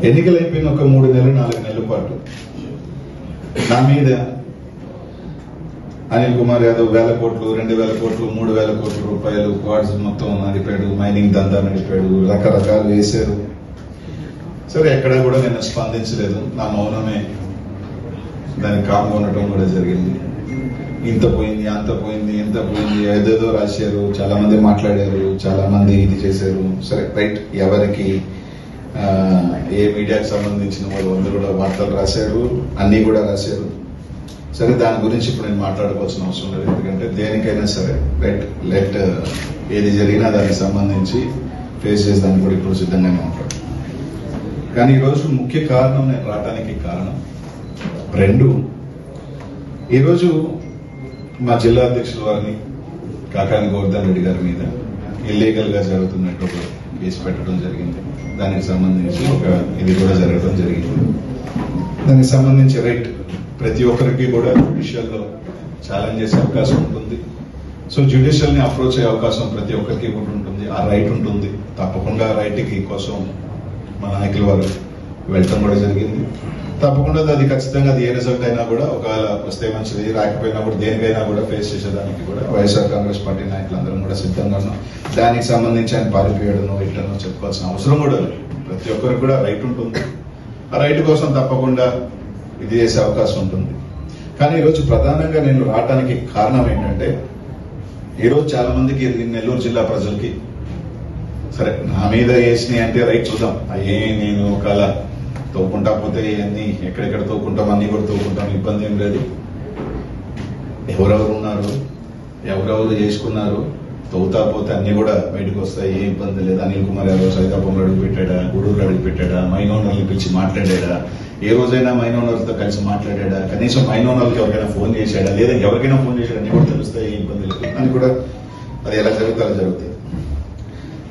ఎన్నికలు అయిపోయిన ఒక 3 నెలలు 4 నెలల పాటు నా మీద అనిల్ కుమార్ యాదవ్ 1000 కోట్లు 2000 కోట్లు 3000 కోట్ల రూపాయలు క్వాడ్స్ మొత్తం నడిపాడు, మైనింగ్ దందా నడిపాడు, రకరకాలు వేశారు. సరే, ఎక్కడా కూడా నేను స్పందించలేదు. నా మౌనమే దానికి కామ్గా ఉండటం కూడా జరిగింది. ఇంత పోయింది, అంత పోయింది, ఎంత పోయింది, ఏదేదో రాశారు, చాలా మంది మాట్లాడారు, చాలా మంది ఇది చేశారు. సరే, రైట్, ఎవరికి ఏ మీడియాకి సంబంధించిన వాళ్ళు అందరూ కూడా వార్తలు రాశారు, అన్నీ కూడా రాశారు. సరే, దాని గురించి ఇప్పుడు నేను మాట్లాడుకోవాల్సిన అవసరం లేదు. ఎందుకంటే దేనికైనా సరే రైట్, లెట్ ఏది జరిగినా దానికి సంబంధించి ఫేస్ చేసేదానికి కూడా ఇప్పుడు సిద్ధంగానే ఉంటాడు. కానీ ఈరోజు ముఖ్య కారణం, నేను రావడానికి కారణం 2. ఈరోజు మా జిల్లా అధ్యక్షుల వారిని కాకాని గోవర్ధన్ రెడ్డి గారి మీద ఇల్లీగల్ గా జరుగుతున్నట్టు ఒక కేసు పెట్టడం జరిగింది. దానికి సంబంధించి ఒక ఇది కూడా జరగడం జరిగింది. దానికి సంబంధించి రైట్, ప్రతి ఒక్కరికి కూడా జ్యుడిషియల్ లో ఛాలెంజ్ చేసే అవకాశం ఉంటుంది. సో జ్యుడిషియల్ ని అప్రోచ్ అయ్యే అవకాశం ప్రతి ఒక్కరికి కూడా ఉంటుంది, ఆ రైట్ ఉంటుంది. తప్పకుండా రైట్ కి కోసం మా నాయకుల వారు వెళ్ళటం కూడా జరిగింది. తప్పకుండా అది ఖచ్చితంగా అది ఏ రిజల్ట్ అయినా కూడా ఒకవేళ వస్తే మంచిది, రాకపోయినా కూడా దేనికైనా కూడా ఫేస్ చేసేదానికి కూడా వైఎస్ఆర్ కాంగ్రెస్ పార్టీ నాయకులందరం కూడా సిద్ధంగా ఉన్నాం. దానికి సంబంధించి ఆయన పారిపోయాడనో ఇట్లనో చెప్పుకోవాల్సిన అవసరం కూడా లేదు. ప్రతి ఒక్కరికి కూడా రైట్ ఉంటుంది. ఆ రైట్ కోసం తప్పకుండా ఇది చేసే అవకాశం ఉంటుంది. కానీ ఈరోజు ప్రధానంగా నేను రావటానికి కారణం ఏంటంటే, ఈరోజు చాలా మందికి నెల్లూరు జిల్లా ప్రజలకి సరే నా మీద వేసినాయి అంటే రైట్ చూద్దాం, అయ్యే నేను ఒకవేళ తోకుంటా పోతే అన్ని ఎక్కడెక్కడ తోకుంటాం, అన్ని కూడా తోకుంటాం, ఇబ్బంది ఏం లేదు. ఎవరెవరు ఉన్నారు, ఎవరెవరు చేసుకున్నారు, తవ్వుతా పోతే అన్ని కూడా బయటకు వస్తాయి, ఏ ఇబ్బంది లేదు. అనిల్ కుమార్ యాదవ్ సైతాపంలో అడుగు పెట్టాడా, గూడూరులో అడుగు పెట్టాడా, మైనోనర్ని పిలిచి మాట్లాడాడా, ఏ రోజైనా మైనోనర్తో కలిసి మాట్లాడాడా, కనీసం మైనోనర్కి ఎవరికైనా ఫోన్ చేశాడా, లేదా ఎవరికైనా ఫోన్ చేశాడా, అన్ని కూడా తెలుస్తాయి, ఏ ఇబ్బంది లేదు. అని కూడా అది ఎలా జరుగుతుందో అలా జరుగుతుంది.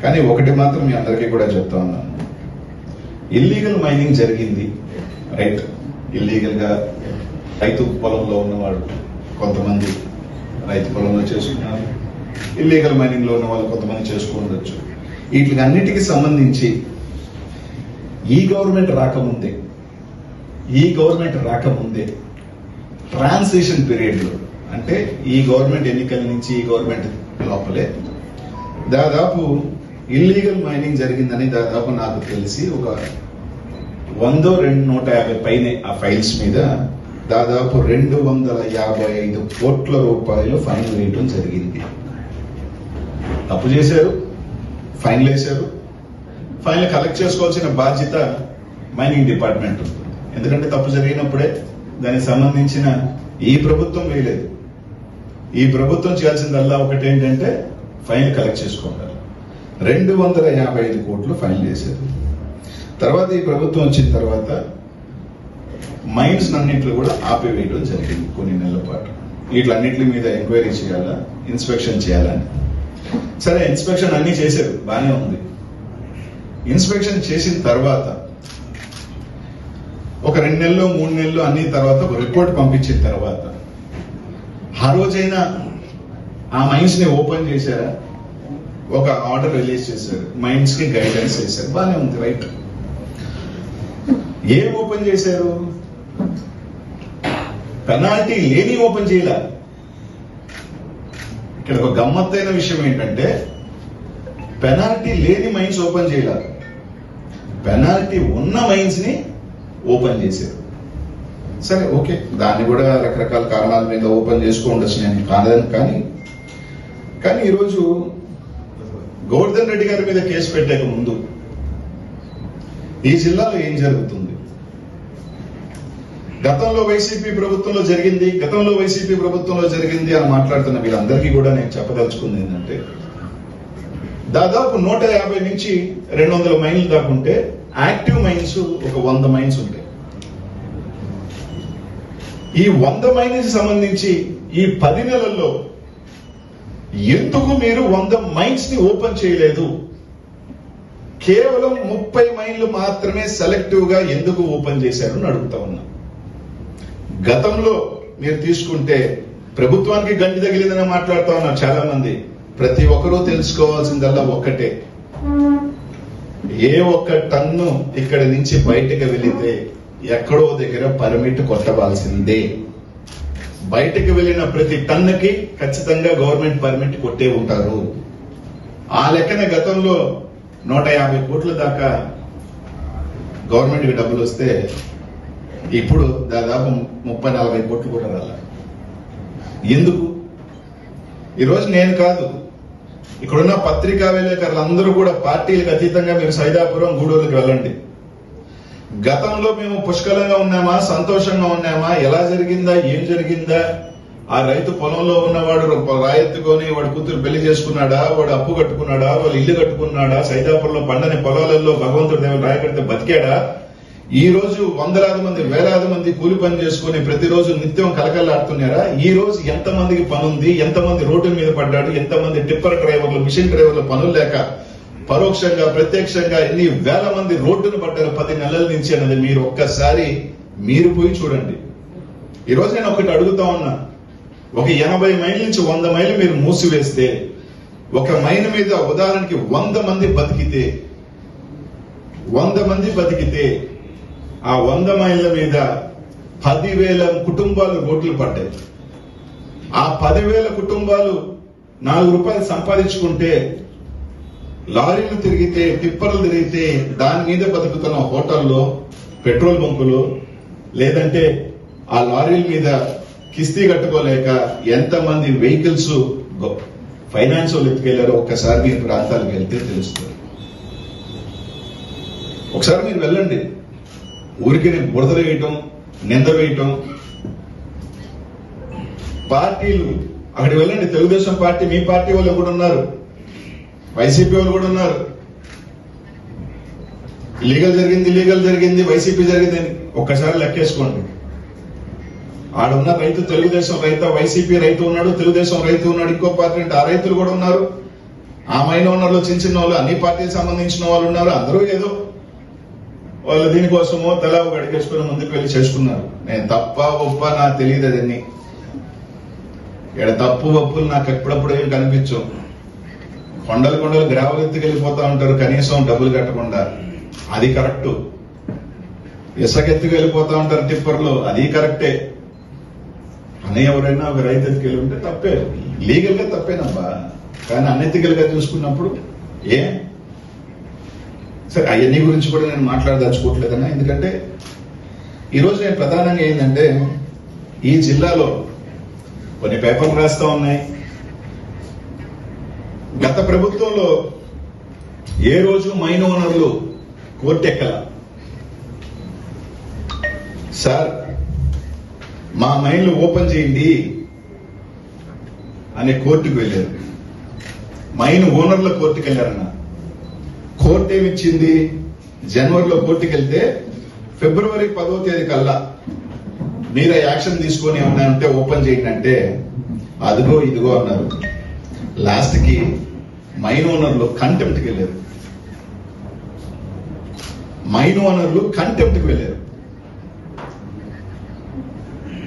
కానీ ఒకటి మాత్రం మీ అందరికీ కూడా చెప్తా ఉన్నాను, ఇల్లీగల్ మైనింగ్ జరిగింది రైట్. ఇల్లీగల్ గా రైతు పొలంలో ఉన్నవాడు కొంతమంది రైతు పొలంలో చేసుకున్నారు, ఇల్లీగల్ మైనింగ్ లో ఉన్న వాళ్ళు కొంతమంది చేసుకోవచ్చు. వీటికి సంబంధించి ఈ గవర్నమెంట్ రాకముందే ట్రాన్సిషన్ పీరియడ్ లో, అంటే ఈ గవర్నమెంట్ ఎన్నికల నుంచి ఈ గవర్నమెంట్ లోపలే దాదాపు ఇల్లీగల్ మైనింగ్ జరిగిందని దాదాపు నాకు తెలిసి ఒక 100-150 పైనే ఆ ఫైల్స్ మీద దాదాపు 255 కోట్ల రూపాయలు ఫైన్ వేయడం జరిగింది. తప్పు చేశారు, ఫైన్లు వేశారు. ఫైన్లు కలెక్ట్ చేసుకోవాల్సిన బాధ్యత మైనింగ్ డిపార్ట్మెంట్ ఉంటుంది. ఎందుకంటే తప్పు జరిగినప్పుడే దానికి సంబంధించిన ఈ ప్రభుత్వం వేయలేదు. ఈ ప్రభుత్వం చేయాల్సిందల్లా ఒకటేంటంటే ఫైన్ కలెక్ట్ చేసుకోవాలి. 255 కోట్లు ఫైన్ చేశారు. తర్వాత ఈ ప్రభుత్వం వచ్చిన తర్వాత మైన్స్ అన్నింటిలో కూడా ఆపివేయడం జరిగింది కొన్ని నెలల పాటు. వీటిలన్నింటి మీద ఎంక్వైరీ చేయాలా, ఇన్స్పెక్షన్ చేయాలని. సరే, ఇన్స్పెక్షన్ అన్ని చేశారు, బానే ఉంది. ఇన్స్పెక్షన్ చేసిన తర్వాత ఒక 2 నెలలు 3 నెలలు అన్ని తర్వాత ఒక రిపోర్ట్ పంపించిన తర్వాత ఆ రోజైనా ఆ మైన్స్ ని ఓపెన్ చేశారా, ఒక ఆర్డర్ రిలీజ్ చేశారు, మైన్స్ కి గైడెన్స్ చేశారు, బానే ఉంది రైట్. ఏం ఓపెన్ చేశారు? పెనాల్టీ లేని ఓపెన్ చేయాల. ఇక్కడ ఒక గమ్మత్తైన విషయం ఏంటంటే, పెనాల్టీ లేని మైన్స్ ఓపెన్ చేయాల, పెనాల్టీ ఉన్న మైన్స్ ని ఓపెన్ చేశారు. సరే, ఓకే, దాన్ని కూడా రకరకాల కారణాల మీద ఓపెన్ చేసుకోండొచ్చు, నేను కాదని. కానీ ఈరోజు గోవర్ధన్ రెడ్డి గారి మీద కేసు పెట్టక ముందు ఈ జిల్లాలో ఏం జరుగుతుంది? గతంలో వైసీపీ ప్రభుత్వంలో జరిగింది అని మాట్లాడుతున్న వీళ్ళందరికీ కూడా నేను చెప్పదలుచుకుంది ఏంటంటే, దాదాపు 150 నుంచి 200 మైన్లు దాకుంటే యాక్టివ్ మైన్స్ ఒక 100 మైన్స్ ఉంటాయి. ఈ 100 మైన్స్ సంబంధించి ఈ 10 నెలల్లో ఎందుకు మీరు 100 మైన్స్ ని ఓపెన్ చేయలేదు? కేవలం 30 మైన్లు మాత్రమే సెలెక్టివ్ గా ఎందుకు ఓపెన్ చేశారు అని అడుగుతా ఉన్నా. గతంలో మీరు తీసుకుంటే ప్రభుత్వానికి గండి తగిలిందని మాట్లాడుతా ఉన్నారు చాలా మంది. ప్రతి ఒక్కరూ తెలుసుకోవాల్సిందల్లా ఒక్కటే, ఏ ఒక్క టన్ను ఇక్కడి నుంచి బయటకు వెళితే ఎక్కడో దగ్గర పర్మిట్ కొట్టవలసిందే. బయటకు వెళ్ళిన ప్రతి టన్నుకి ఖచ్చితంగా గవర్నమెంట్ పర్మిట్ కొట్టే ఉంటారు. ఆ లెక్కన గతంలో 150 కోట్ల దాకా గవర్నమెంట్కి డబ్బులు వస్తే ఇప్పుడు దాదాపు 30-40 కోట్లు కూడా రాల. ఎందుకు? ఈరోజు నేను కాదు, ఇక్కడున్న పత్రికా విలేకరులు అందరూ కూడా పార్టీలకు అతీతంగా మీరు సైదాపురం, గూడూరుకి వెళ్ళండి. గతంలో మేము పుష్కలంగా ఉన్నామా, సంతోషంగా ఉన్నామా, ఎలా జరిగిందా, ఏం జరిగిందా, ఆ రైతు పొలంలో ఉన్నవాడు రాయెత్తుకొని వాడు కూతురు పెళ్లి చేసుకున్నాడా, వాడు అప్పు కట్టుకున్నాడా, వాళ్ళు ఇల్లు కట్టుకున్నాడా, సైదాపురంలో పండని పొలాలలో భగవంతుడి దేవుడు రాయకడితే బతికాడా? ఈ రోజు వందలాది మంది, వేలాది మంది కూలి పని చేసుకుని ప్రతిరోజు నిత్యం కలకల్లాడుతున్నారా? ఈ రోజు ఎంతమందికి పనుంది, ఎంతమంది రోడ్డు మీద పడ్డాడు, ఎంతమంది టిప్పర్ డ్రైవర్లు, మిషన్ డ్రైవర్లు పనులు లేక పరోక్షంగా ప్రత్యక్షంగా ఎన్ని వేల మంది రోడ్డును పడ్డారు 10 నెలల నుంచి అన్నది మీరు ఒక్కసారి మీరు పోయి చూడండి. ఈ రోజు నేను ఒకటి అడుగుతా ఉన్నా, ఒక 80 మైళ్ళ నుంచి 100 మైళ్ళు మీరు మూసివేస్తే, ఒక మైన్ మీద ఉదాహరణకి 100 మంది బతికితే, 100 మంది బతికితే ఆ 100 మైళ్ళ మీద 10,000 కుటుంబాలు రోడ్లు పడ్డాయి. ఆ 10,000 కుటుంబాలు 4 రూపాయలు సంపాదించుకుంటే, లారీలు తిరిగితే, టిప్పర్లు తిరిగితే దాని మీద బతుకుతున్న హోటల్లో, పెట్రోల్ బంకులు, లేదంటే ఆ లారీల మీద కిస్తీ కట్టుకోలేక ఎంతమంది వెహికల్స్ ఫైనాన్స్ వాళ్ళు ఎత్తుకెళ్లారో ఒక్కసారి మీరు ప్రాంతాలకు వెళ్తే తెలుస్తుంది. ఒకసారి మీరు వెళ్ళండి. ఊరికి బురద వేయటం, నింద వేయటం, పార్టీలు అక్కడికి వెళ్ళండి. తెలుగుదేశం పార్టీ, మీ పార్టీ వాళ్ళు కూడా ఉన్నారు, వైసీపీ వాళ్ళు కూడా ఉన్నారు. లీగల్ జరిగింది, వైసీపీ జరిగిందని ఒక్కసారి లెక్కేసుకోండి. ఆడున్న రైతు తెలుగుదేశం రైతు, వైసీపీ రైతు ఉన్నాడు, తెలుగుదేశం రైతు ఉన్నాడు, ఇంకో పార్టీ అంటే ఆ రైతులు కూడా ఉన్నారు. ఆ మైన్ ఓనర్లు చిన్న వాళ్ళు, అన్ని పార్టీలకు సంబంధించిన వాళ్ళు ఉన్నారు. అందరూ ఏదో వాళ్ళు దీనికోసమో తలా ఒక అడిగేసుకుని ముందుకు వెళ్ళి చేసుకున్నారు. నేను తప్ప ఒప్ప నాకు తెలియదు. అదన్నీ ఇక్కడ తప్పు ఒప్పులు నాకు ఎప్పుడప్పుడు ఏం కనిపించవు. కొండలు గ్రావెల్ ఎత్తుకెళ్ళిపోతా ఉంటారు కనీసం డబ్బులు కట్టకుండా, అది కరెక్ట్. ఇసుకెత్తుకు వెళ్ళిపోతా ఉంటారు టిప్పర్లు, అది కరెక్టే. అని ఎవరైనా ఒక రైతు ఎత్తుకెళ్ళి ఉంటే తప్పే, లీగల్ గా తప్పేనబ్బా. కానీ అనెతికల్ గా చూసుకున్నప్పుడు సరే అవన్నీ గురించి కూడా నేను మాట్లాడదలుచుకోవట్లేదన్నా. ఎందుకంటే ఈరోజు నేను ప్రధానంగా ఏంటంటే, ఈ జిల్లాలో కొన్ని పేపర్లు రాస్తా ఉన్నాయి. గత ప్రభుత్వంలో ఏ రోజు మైన్ ఓనర్లు కోర్టు ఎక్కల. సార్ మా మైన్లు ఓపెన్ చేయండి అని కోర్టుకు వెళ్ళారు. మైన్ ఓనర్ల కోర్టుకు వెళ్ళారన్న. కోర్టు ఏమిచ్చింది? జనవరిలో కోర్టుకు వెళ్తే ఫిబ్రవరి 10వ తేదీ కల్లా మీరు యాక్షన్ తీసుకొని ఏమన్నా ఉంటే ఓపెన్ చేయండి అంటే అదిగో ఇదిగో అన్నారు. లాస్ట్ కి మైన్ ఓనర్లు కంటెంప్ట్కి వెళ్ళారు.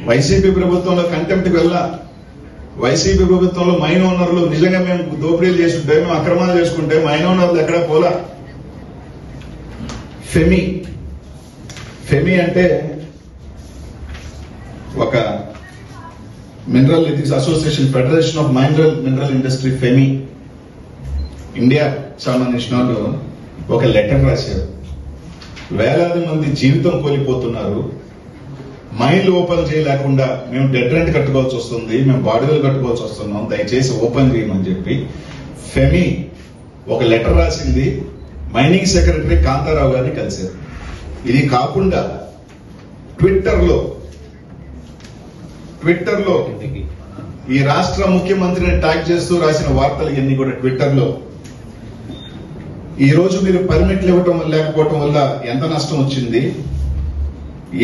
వైసీపీ ప్రభుత్వంలో కంటెంప్ట్కి వెళ్ళా. వైసీపీ ప్రభుత్వంలో మైన్ ఓనర్లు నిజంగా మేము దోపిడీలు చేసుకుంటే, మేము అక్రమాలు చేసుకుంటే మైన్ ఓనర్లు ఎక్కడా పోలా. ఫెమి అంటే ఒక mineral ethics association, federation of mineral industry, FIMI India సంబంధించిన వాళ్ళు ఒక లెటర్ రాశారు. వేలాది మంది జీవితం కోల్పోతున్నారు, మైన్లు ఓపెన్ చేయలేకుండా మేము డెడ్ రెంట్ కట్టుకోవాల్సి వస్తుంది, మేము బాడుగలు కట్టుకోవాల్సి వస్తున్నాం, దయచేసి ఓపెన్ చేయమని చెప్పి ఫెమి ఒక లెటర్ రాసింది. మైనింగ్ సెక్రటరీ కాంతారావు గారిని కలిశారు. ఇది కాకుండా ట్విట్టర్లో ఈ రాష్ట్ర ముఖ్యమంత్రిని ట్యాగ్ చేస్తూ రాసిన వార్తలు ఇవన్నీ కూడా ట్విట్టర్లో. ఈ రోజు మీరు పర్మిట్లు ఇవ్వటం లేకపోవటం వల్ల ఎంత నష్టం వచ్చింది,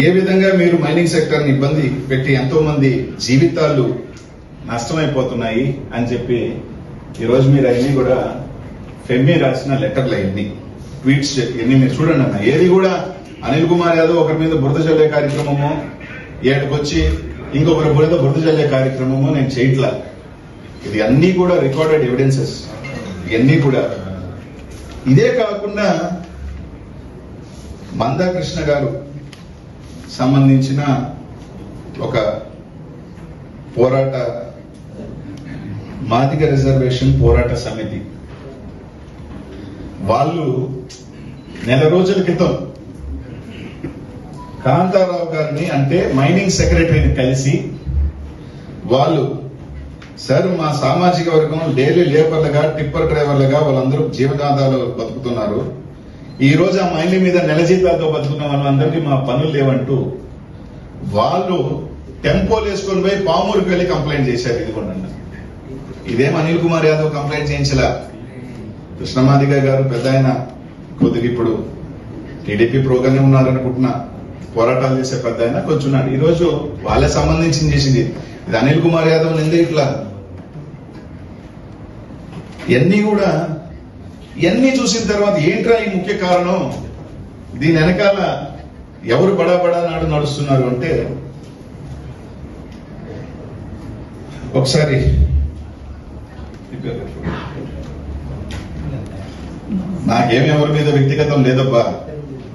ఏ విధంగా మీరు మైనింగ్ సెక్టర్ ని ఇబ్బంది పెట్టి ఎంతో మంది జీవితాలు నష్టమైపోతున్నాయి అని చెప్పి ఈరోజు మీరు అన్ని కూడా ఫెమ్మి రాసిన లెటర్లు అయింది, ట్వీట్స్ ఇవన్నీ మీరు చూడండి అన్న. ఏది కూడా అనిల్ కుమార్ యాదవ్ ఒకరి మీద బురద చల్లే కార్యక్రమము, ఏడకొచ్చి ఇంకొకరి బురద చల్లే కార్యక్రమము నేను చేయట్లా. ఇది అన్ని కూడా రికార్డెడ్ ఎవిడెన్సెస్. ఇవన్నీ కూడా ఇదే కాకుండా మందాకృష్ణ గారు సంబంధించిన ఒక పోరాట మాదిగ రిజర్వేషన్ పోరాట సమితి వాళ్ళు నెల రోజుల క్రితం కాంతారావు గారిని అంటే మైనింగ్ సెక్రటరీని కలిసి వాళ్ళు సార్ మా సామాజిక వర్గం డైలీ లేబర్లుగా టిప్పర్ డ్రైవర్లుగా వాళ్ళందరూ జీవనాధారాలు బతుకుతున్నారు. ఈ రోజు ఆ మైనింగ్ మీద నెల జీతాలతో బతుకున్న వాళ్ళందరికీ మా పనులు లేవంటూ వాళ్ళు టెంపోలు వేసుకొని పోయి పామూరుకి వెళ్లి కంప్లైంట్ చేశారు. ఇదిగోండి, ఇదేం అనిల్ కుమార్ యాదవ్ కంప్లైంట్ చేయించలా. కృష్ణమాదిగ గారు పెద్ద ఆయన కొద్దిగా ఇప్పుడు టీడీపీ ప్రోగానే ఉన్నారనుకుంటున్నా, పోరాటాలు చేసే పెద్ద ఆయన కొంచెం ఈ రోజు వాళ్ళే సంబంధించింది చేసింది. ఇది అనిల్ కుమార్ యాదవ్ నిందే ఇట్లా ఇవన్నీ చూసిన తర్వాత ఏంట్రా ఈ ముఖ్య కారణం, దీని వెనకాల ఎవరు బడా నాడు నడుస్తున్నారు అంటే ఒకసారి నాకేమి ఎవరి మీద వ్యక్తిగతం లేదబ్బా,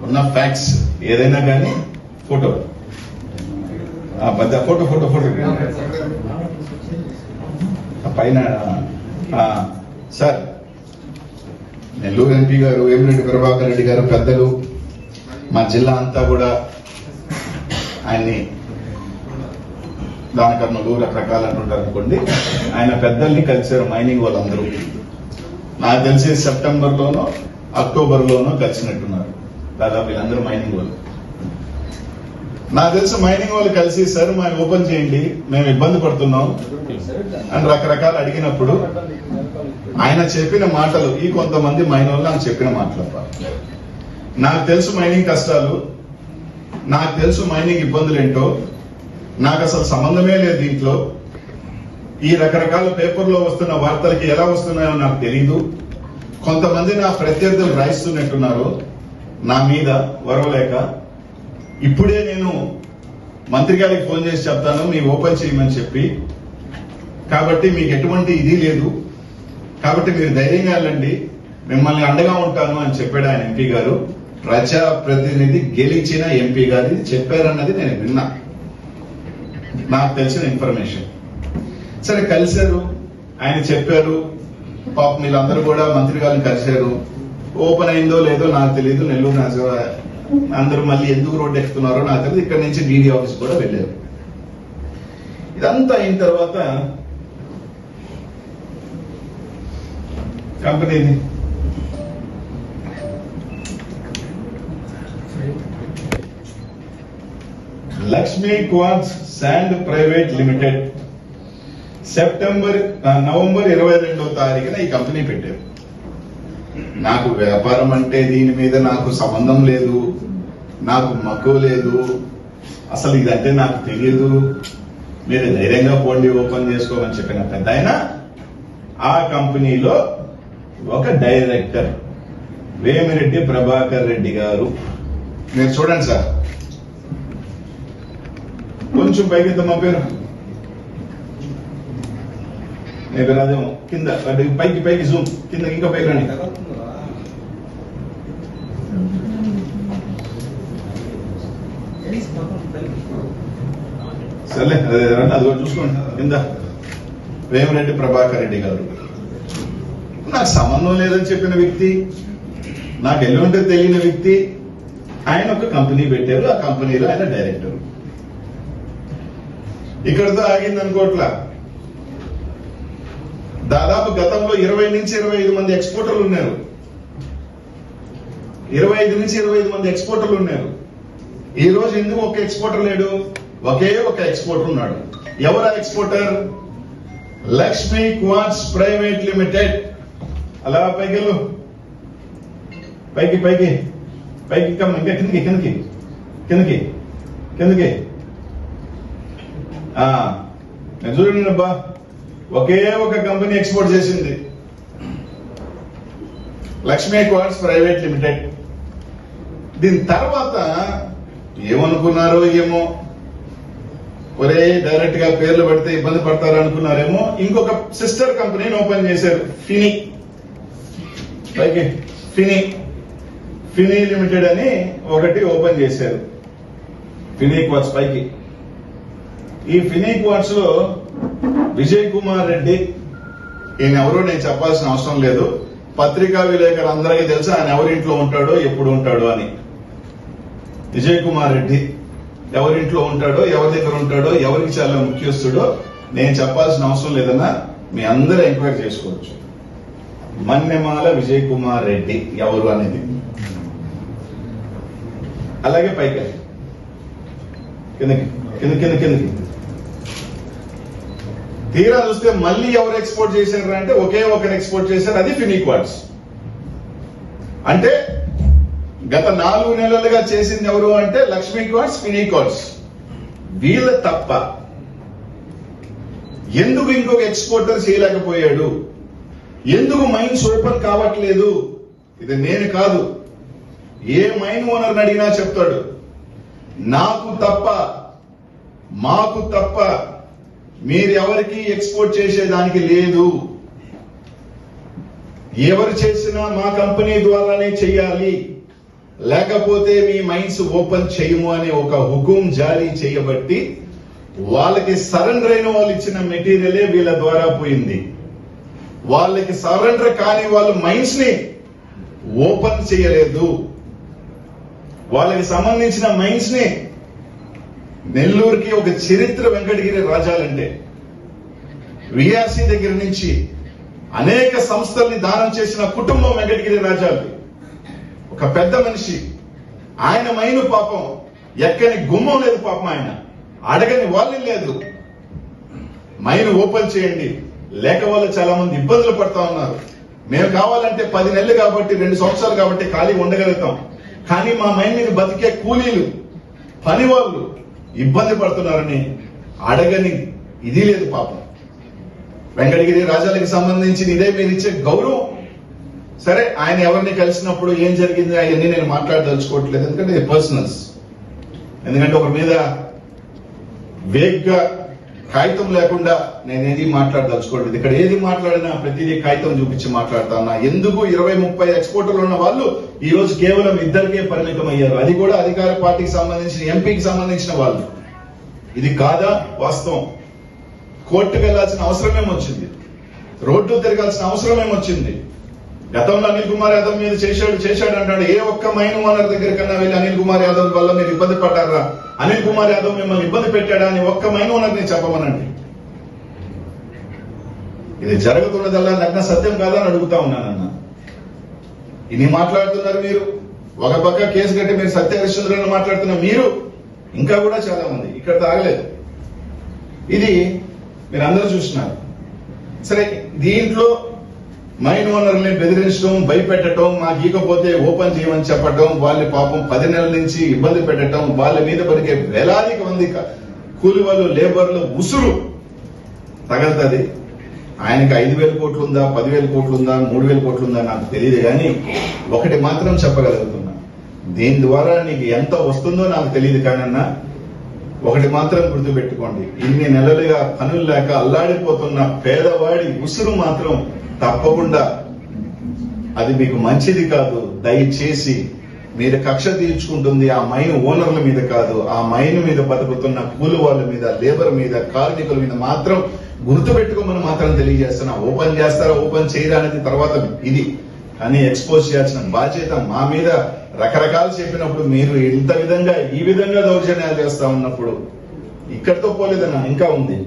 ఉన్న ఫ్యాక్ట్స్ ఏదైనా కానీ ఫోటో ఫోటో ఫోటో ఫోటో పైన సార్ నెల్లూరు ఎంపీ గారు వేమిరెడ్డి ప్రభాకర్ రెడ్డి గారు పెద్దలు, మా జిల్లా అంతా కూడా ఆయన్ని దానకర్ణులు రకరకాలు అంటుంటారు అనుకోండి, ఆయన పెద్దల్ని కలిశారు మైనింగ్ వాళ్ళందరూ. నాకు తెలిసి సెప్టెంబర్లోనో అక్టోబర్లోనో కలిసినట్టున్నారు దాదాపు వీళ్ళందరూ మైనింగ్ వాళ్ళు. నాకు తెలిసి మైనింగ్ వాళ్ళు కలిసి సార్ మా ఓపెన్ చేయండి మేము ఇబ్బంది పడుతున్నాం అని రకరకాలు అడిగినప్పుడు ఆయన చెప్పిన మాటలు ఈ కొంతమంది మైన్ వాళ్ళు నాకు చెప్పిన మాటలు. నాకు తెలుసు మైనింగ్ కష్టాలు, నాకు తెలుసు మైనింగ్ ఇబ్బందులు ఏంటో, నాకు అసలు సంబంధమే లేదు దీంట్లో. ఈ రకరకాల పేపర్లో వస్తున్న వార్తలకి ఎలా వస్తున్నాయో నాకు తెలీదు. కొంతమంది నా ప్రత్యర్థులు రాయిస్తున్నట్టున్నారు నా మీద వరవలేక. ఇప్పుడే నేను మంత్రి గారికి ఫోన్ చేసి చెప్తాను మీ ఓపెన్ చేయమని చెప్పి, కాబట్టి మీకు ఎటువంటి ఇది లేదు, కాబట్టి మీరు ధైర్యంగా వెళ్ళండి, మిమ్మల్ని అండగా ఉంటాను అని చెప్పాడు ఆయన ఎంపీ గారు. ప్రజాప్రతినిధి గెలిచిన ఎంపీ గారు ఇది చెప్పారన్నది నేను విన్నా, నాకు తెలిసిన ఇన్ఫర్మేషన్. సరే కలిశారు, ఆయన చెప్పారు, పాపం వీళ్ళందరూ కూడా మంత్రి గారిని కలిశారు. ఓపెన్ అయిందో లేదో నాకు తెలియదు. నెల్లూరు అందరూ మళ్ళీ ఎందుకు రోడ్డు ఎక్కుతున్నారో నాకు తెలియదు. ఇక్కడ నుంచి డీడీ ఆఫీస్ కూడా వెళ్ళారు. ఇదంతా అయిన తర్వాత కంపెనీది Lakshmi quartz sand private limited November 22వ తారీఖున ఈ కంపెనీ పెట్టారు. నాకు వ్యాపారం అంటే దీని మీద నాకు సంబంధం లేదు, నాకు మక్కువ లేదు, అసలు ఇదంటే నాకు తెలియదు, మీరు ధైర్యంగా పోండి ఓపెన్ చేసుకోమని చెప్పిన పెద్ద ఆయన ఆ కంపెనీలో ఒక డైరెక్టర్ వేమిరెడ్డి ప్రభాకర్ రెడ్డి గారు. మీరు చూడండి సార్, కొంచెం పైకి మా పేరు అదేమో కింద పైకి జూమ్ కింద ఇంకా పైకి రండి. సర్లే రండి, అది కూడా చూసుకోండి కింద. వేమిరెడ్డి ప్రభాకర్ రెడ్డి గారు నాకు సంబంధం లేదని చెప్పిన వ్యక్తి, నాకు ఎల్లుంటే తెలియని వ్యక్తి, ఆయన ఒక కంపెనీ పెట్టారు. ఆ కంపెనీలో ఆయన డైరెక్టర్. ఇక్కడతో ఆగింది అనుకోట్లా. దాదాపు గతంలో 20 నుంచి 25 మంది ఎక్స్పోర్టర్లు ఉన్నారు. 25 నుంచి 25 మంది ఎక్స్పోర్టర్లు ఉన్నారు. ఈ రోజు ఎందుకు ఒక ఎక్స్పోర్టర్ లేడు? ఒకే ఒక ఎక్స్పోర్టర్ ఉన్నాడు. ఎవరు ఆ exporter? Lakshmi quartz private limited. అలా పైకి వెళ్ళు, పైకి పైకి పైకి ఇంకా కిందకి కిందకి కిందకి కిందకి. చూడండి అబ్బా, ఒకే ఒక కంపెనీ ఎక్స్పోర్ట్ చేసింది, లక్ష్మీ క్వార్ట్జ్ ప్రైవేట్ లిమిటెడ్. దీని తర్వాత ఏమనుకున్నారో ఏమో, ఒరే డైరెక్ట్ గా పేర్లు పెడితే ఇబ్బంది పడతారు అనుకున్నారేమో, ఇంకొక సిస్టర్ కంపెనీని ఓపెన్ చేశారు, ఫిని. పైకి ఫినీ లిమిటెడ్ అని ఒకటి ఓపెన్ చేశారు ఫినీ క్వార్ట్స్ పైకి. ఈ ఫినీ క్వార్ట్స్ లో విజయ్ కుమార్ రెడ్డి, ఈయన ఎవరో నేను చెప్పాల్సిన అవసరం లేదు, పత్రికా విలేకరులు అందరికీ తెలుసు ఆయన ఎవరింట్లో ఉంటాడో ఎప్పుడు ఉంటాడో అని. విజయ్ కుమార్ రెడ్డి ఎవరింట్లో ఉంటాడో, ఎవరి దగ్గర ఉంటాడో, ఎవరికి చాలా ముఖ్యస్తుడో నేను చెప్పాల్సిన అవసరం లేదన్నా మీ అందరూ ఎంక్వైరీ చేసుకోవచ్చు. మన్నెమాల విజయ్ కుమార్ రెడ్డి ఎవరు అనేది. అలాగే పైకి కిందకి తీరా చూస్తే మళ్ళీ ఎవరు ఎక్స్పోర్ట్ చేశారు అంటే ఒకే ఒకరు ఎక్స్పోర్ట్ చేశారు, అది ఫినీ క్వార్ట్స్. అంటే గత 4 నెలలుగా చేసింది ఎవరు అంటే లక్ష్మీ క్వార్ట్స్, ఫినీ క్వార్ట్స్. వీళ్ళ తప్ప ఎందుకు ఇంకొక ఎక్స్పోర్టర్ చేయలేకపోయాడు? ఎందుకు మైన్స్ ఓపెన్ కావట్లేదు? ఇది నేను కాదు, ఏ మైన్ ఓనర్ అడిగినా చెప్తాడు, నాకు తప్ప మాకు తప్ప మీరెవరికి ఎక్స్పోర్ట్ చేసేదానికి లేదు, ఎవరు చేసినా మా కంపెనీ ద్వారానే చెయ్యాలి, లేకపోతే మీ మైన్స్ ఓపెన్ చేయము అనే ఒక హుకుం జారీ చేయబట్టి వాళ్ళకి సరెండర్ అయిన వాళ్ళు ఇచ్చిన మెటీరియలే వీళ్ళ ద్వారా పోయింది. వాళ్ళకి సరెండర్ కాని వాళ్ళు మైన్స్ ని ఓపెన్ చేయలేదు. వాళ్ళకి సంబంధించిన మైన్స్ ని, నెల్లూరుకి ఒక చరిత్ర వెంకటగిరి రాజాలంటే, విఆర్సీ దగ్గర నుంచి అనేక సంస్థల్ని దానం చేసిన కుటుంబం వెంకటగిరి రాజాలది. ఒక పెద్ద మనిషి, ఆయన మైను పాపం ఎక్కని గుమ్మం లేదు, పాపం ఆయన అడగని వాళ్ళు లేదు, మైను ఓపెన్ చేయండి, లేక వాళ్ళు చాలా మంది ఇబ్బందులు పడతా ఉన్నారు. మేము కావాలంటే 10 నెలలు కాబట్టి 2 సంవత్సరాలు కాబట్టి ఖాళీ ఉండగలుగుతాం, కానీ మా మైన్ మీద బతికే కూలీలు పని వాళ్ళు ఇబ్బంది పడుతున్నారని అడగని ఇది లేదు పాపం. వెంకటగిరి రాజాలకు సంబంధించిన ఇదే మీరు ఇచ్చే గౌరవం. సరే, ఆయన ఎవరిని కలిసినప్పుడు ఏం జరిగింది అవన్నీ నేను మాట్లాడదలుచుకోవట్లేదు, ఎందుకంటే ఇది పర్సనల్స్. ఎందుకంటే ఒకరి మీద వేగ్గా కాగితం లేకుండా నేనేది మాట్లాడదలుచుకోవట్లేదు. ఇక్కడ ఏది మాట్లాడినా ప్రతిదీ కాగితం చూపించి మాట్లాడుతా ఉన్నా. ఎందుకు 20-30 ఎక్స్పోర్టర్లు ఉన్న వాళ్ళు ఈ రోజు కేవలం 2కే పరిమితం అయ్యారు, అది కూడా అధికార పార్టీకి సంబంధించిన ఎంపీకి సంబంధించిన వాళ్ళు. ఇది కాదా వాస్తవం? కోర్టుకు వెళ్లాల్సిన అవసరం ఏమొచ్చింది? రోడ్డు తిరగాల్సిన అవసరం ఏమొచ్చింది? గతంలో అనిల్ కుమార్ యాదవ్ మీద చేశాడు అంటాడు. ఏ ఒక్క మైన్ ఓనర్ దగ్గర కన్నా వెళ్ళి అనిల్ కుమార్ యాదవ్ వల్ల మీరు ఇబ్బంది పడ్డారా, అనిల్ కుమార్ యాదవ్ మిమ్మల్ని ఇబ్బంది పెట్టాడా అని ఒక్క మైన్ ఓనర్ని చెప్పమనండి. ఇది జరుగుతున్నదల్లా నగ్న సత్యం కాదా అని అడుగుతా ఉన్నానన్న. ఇన్ని మాట్లాడుతున్నారు మీరు, ఒక పక్క కేసు కట్టి మీరు సత్యహరిశ్చంద్రులను మాట్లాడుతున్న మీరు, ఇంకా కూడా చాలా మంది ఇక్కడ తాగలేదు. ఇది మీరు అందరూ చూస్తున్నారు. సరే, దీంట్లో మైన్ ఓనర్ని బెదిరించడం, భయపెట్టడం, మా గీకపోతే ఓపెన్ చేయమని చెప్పడం, వాళ్ళ పాపం 10 నెలల నుంచి ఇబ్బంది పెట్టడం, వాళ్ళ మీద పడికే వేలాదికి మంది కూలి వాళ్ళు, లేబర్లు ఉసురు తగలుతుంది. ఆయనకి 5,000 కోట్లు ఉందా, 10,000 కోట్లు ఉందా, 3,000 కోట్లు ఉందా నాకు తెలియదు, కానీ ఒకటి మాత్రం చెప్పగలుగుతున్నా, దీని ద్వారా నీకు ఎంత వస్తుందో నాకు తెలియదు, కానన్నా ఒకటి మాత్రం గుర్తుపెట్టుకోండి, ఇన్ని నెలలుగా పనులు లేక అల్లాడిపోతున్న పేదవాడి ఉసురు మాత్రం తప్పకుండా అది మీకు మంచిది కాదు. దయచేసి మీరు కక్ష తీర్చుకుంటుంది ఆ మైన్ ఓనర్ల మీద కాదు, ఆ మైన్ మీద బతుకుతున్న కూలి వాళ్ళ మీద, లేబర్ మీద, కార్మికుల మీద మాత్రం గుర్తుపెట్టుకోమని మాత్రం తెలియజేస్తున్నా. ఓపెన్ చేస్తారా, ఓపెన్ చేయరా అనేది తర్వాత ఇది, కానీ ఎక్స్పోజ్ చేయాల్సిన బాధ్యత మా మీద. రకరకాలు చెప్పినప్పుడు మీరు ఈ విధంగా దౌర్జన్యాలు చేస్తా ఉన్నప్పుడు ఇక్కడితో పోలేదన్నా, ఇంకా ఉంది.